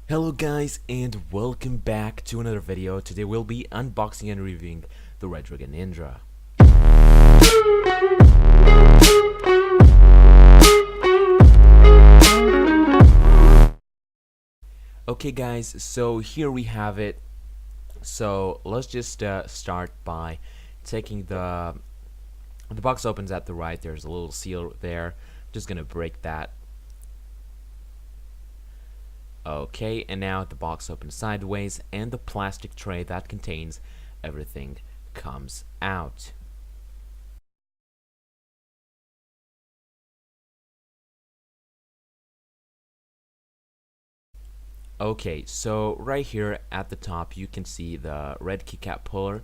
Hello guys and welcome back to another video. Today we'll be unboxing and reviewing the Redragon Indrah. Okay guys, so here we have it. So let's just start by taking the box opens at the right. There's a little seal there. Just gonna break that. Okay, and now the box opens sideways and the plastic tray that contains everything comes out. Okay, so right here at the top you can see the red keycap puller,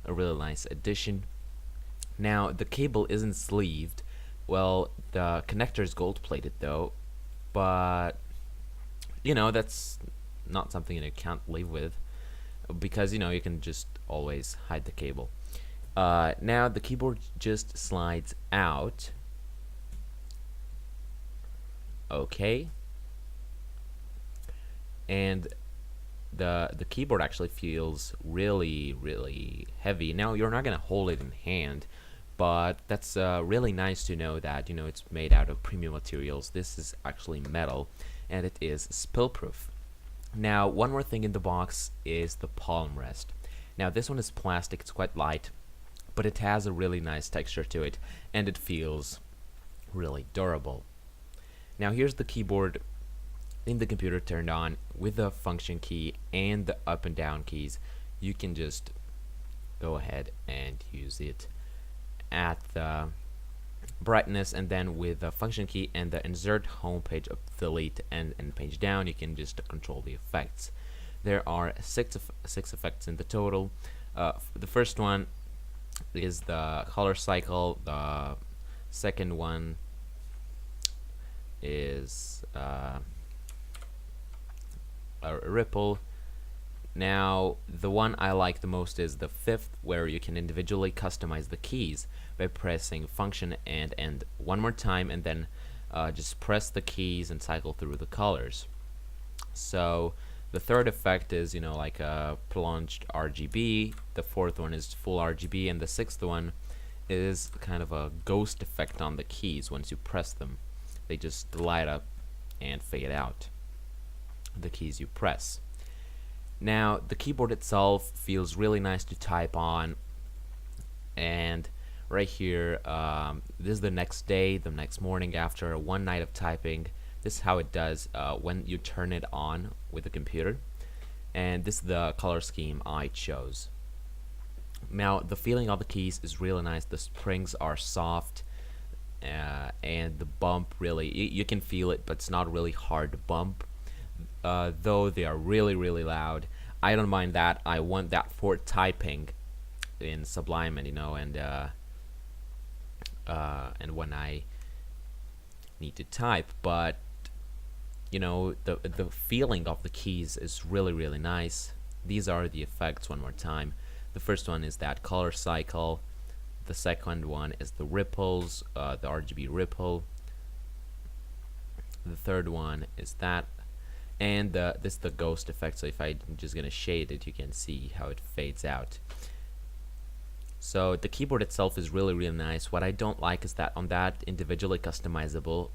a really nice addition. Now the cable isn't sleeved. Well, the connector is gold plated though, but you know that's not something that you can't live with, because you can just always hide the cable. Now the keyboard just slides out. Okay, and the keyboard actually feels really heavy. Now you're not gonna hold it in hand, but that's really nice to know that it's made out of premium materials. This is actually metal and it is spill proof. Now one more thing in the box is the palm rest. Now this one is plastic, it's quite light, but it has a really nice texture to it and it feels really durable. Now here's the keyboard in the computer turned on with the function key and the up and down keys. You can just go ahead and use it at the brightness, and then with the function key and the insert home page up, delete and page down, you can just control the effects. There are six effects in the total. The first one is the color cycle. The second one is a ripple. Now the one I like the most is the fifth, where you can individually customize the keys by pressing function and end one more time, and then just press the keys and cycle through the colors. So the third effect is like a prolonged RGB, the fourth one is full RGB, and the sixth one is kind of a ghost effect on the keys. Once you press them, they just light up and fade out, the keys you press. Now the keyboard itself feels really nice to type on, and right here this is the next day, the next morning after one night of typing. This is how it does when you turn it on with the computer, and this is the color scheme I chose. Now the feeling of the keys is really nice. The springs are soft, and the bump, really you can feel it, but it's not really hard to bump. Though they are really loud. I don't mind that. I want that for typing in Sublime, and and when I need to type. But the feeling of the keys is really nice. These are the effects one more time. The first one is that color cycle. The second one is the ripples, the RGB ripple. The third one is that, and this is the ghost effect. So if I'm just gonna shade it, you can see how it fades out. So the keyboard itself is really nice. What I don't like is that on that individually customizable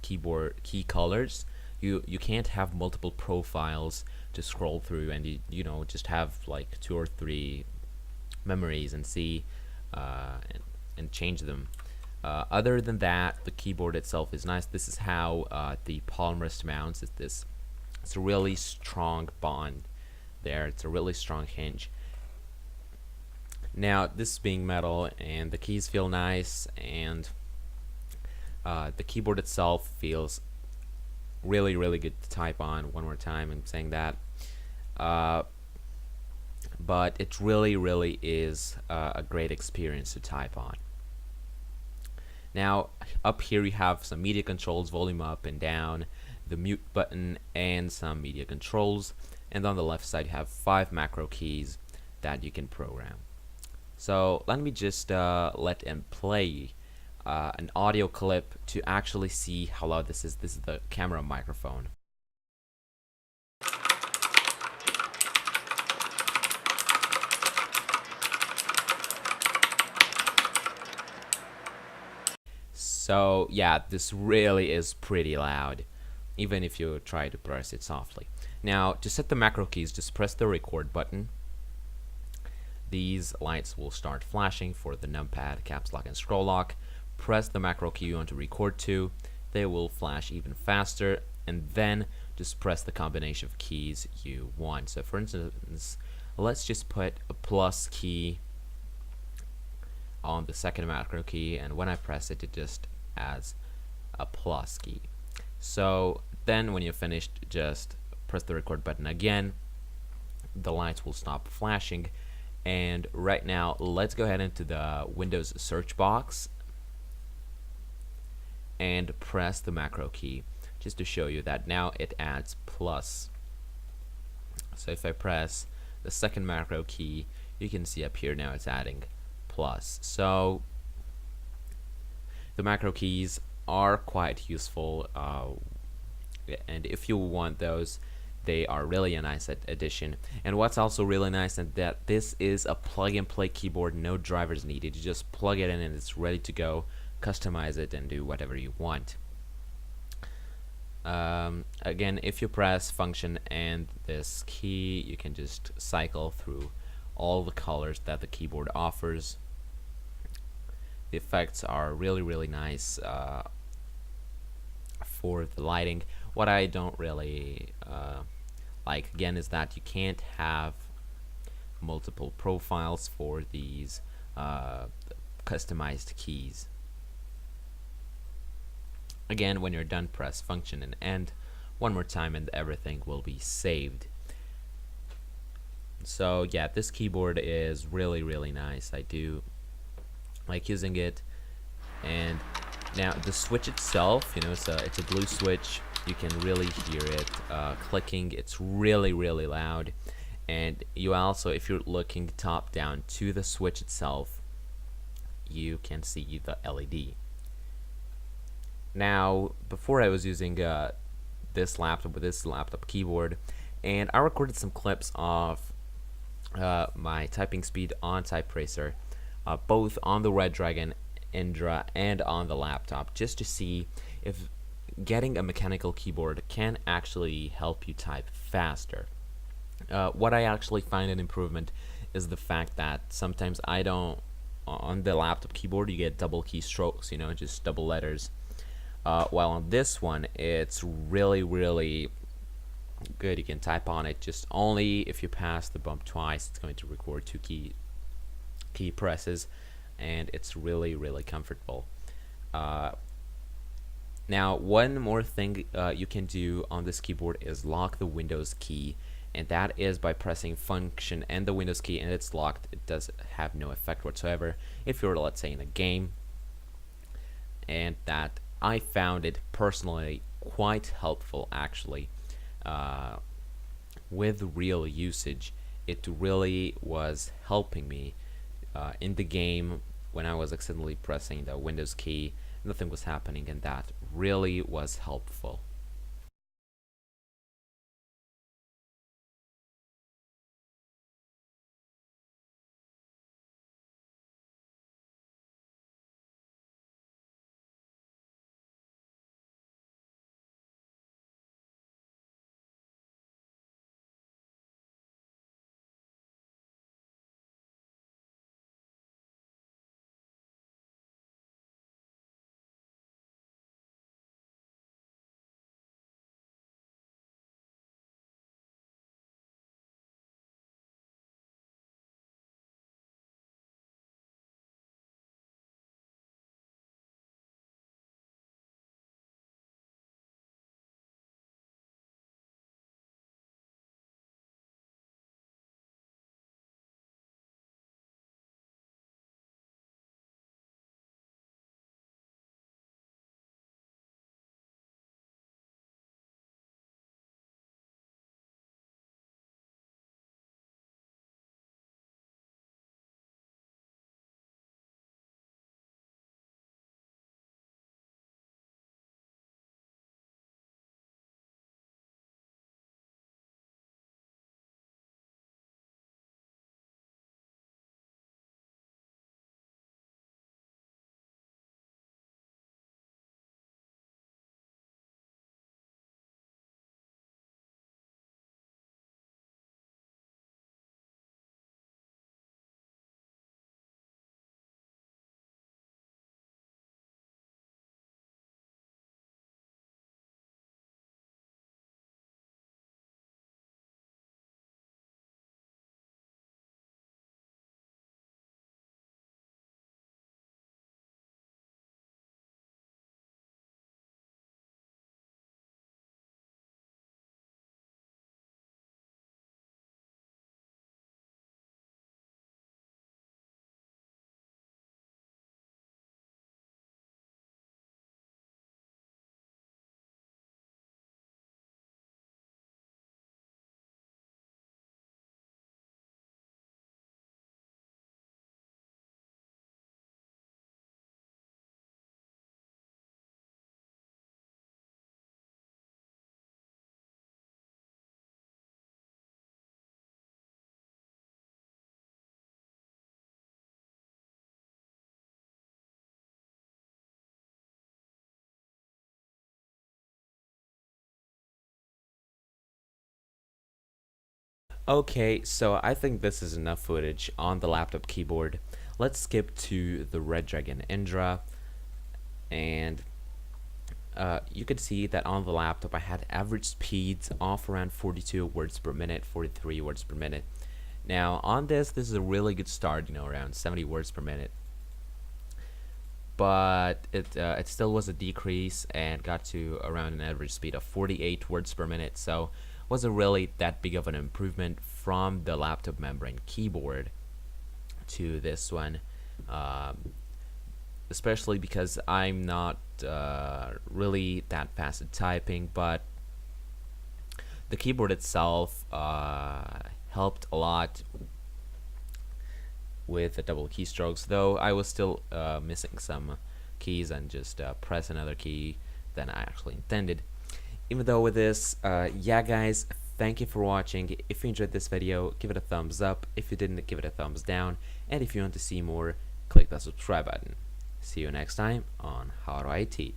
keyboard key colors, you can't have multiple profiles to scroll through, and you just have like 2 or 3 memories and see and change them. Other than that, the keyboard itself is nice. This is how the palm rest mounts. It's a really strong bond there. It's a really strong hinge. Now this being metal, and the keys feel nice, and the keyboard itself feels really good to type on. One more time I'm saying that, but it really is a great experience to type on. Now up here you have some media controls, volume up and down, the mute button, and some media controls, and on the left side you have 5 macro keys that you can program. So let me just let him play an audio clip to actually see how loud this is. This is the camera microphone. So yeah, this really is pretty loud, even if you try to press it softly. Now, to set the macro keys, just press the record button. These lights will start flashing for the numpad, caps lock, and scroll lock. Press the macro key you want to record to. They will flash even faster, and then just press the combination of keys you want. So for instance, let's just put a plus key on the second macro key, and when I press it, it just adds a plus key. So then when you're finished, just press the record button again. The lights will stop flashing. And right now, let's go ahead into the Windows search box and press the macro key just to show you that now it adds plus. So if I press the second macro key, you can see up here now it's adding plus. So the macro keys are quite useful, and if you want those, they are really a nice addition. And what's also really nice is that this is a plug and play keyboard, no drivers needed. You just plug it in and it's ready to go. Customize it and do whatever you want. Again, if you press function and this key, you can just cycle through all the colors that the keyboard offers. The effects are really nice for the lighting. What I don't really like, again, is that you can't have multiple profiles for these customized keys. Again, when you're done, press function and end one more time and everything will be saved. So yeah, this keyboard is really nice. I do like using it. And now the switch itself, you know, it's a blue switch. You can really hear it clicking. It's really loud. And you also, if you're looking top down to the switch itself, you can see the LED. Now, before I was using this laptop with this laptop keyboard, and I recorded some clips of my typing speed on TypeRacer, both on the Redragon Indrah and on the laptop, just to see if getting a mechanical keyboard can actually help you type faster. What I actually find an improvement is the fact that sometimes I don't, on the laptop keyboard you get double keystrokes, you know, just double letters, while on this one it's really good. You can type on it just only if you pass the bump twice. It's going to record two key presses, and it's really comfortable. Now, one more thing you can do on this keyboard is lock the Windows key, and that is by pressing function and the Windows key, and it's locked. It does have no effect whatsoever if you're, let's say, in a game. And that, I found it personally quite helpful, actually. With real usage, it really was helping me in the game. When I was accidentally pressing the Windows key, nothing was happening, and that really was helpful. Okay, so I think this is enough footage on the laptop keyboard. Let's skip to the Redragon Indrah, and you could see that on the laptop I had average speeds of around 42 words per minute, 43 words per minute. Now on this is a really good start, around 70 words per minute. But it still was a decrease and got to around an average speed of 48 words per minute, so wasn't really that big of an improvement from the laptop membrane keyboard to this one, especially because I'm not really that fast at typing, but the keyboard itself helped a lot with the double keystrokes, though I was still missing some keys and just press another key than I actually intended. Even though with this, yeah guys, thank you for watching. If you enjoyed this video, give it a thumbs up. If you didn't, give it a thumbs down. And if you want to see more, click the subscribe button. See you next time on How Do IT.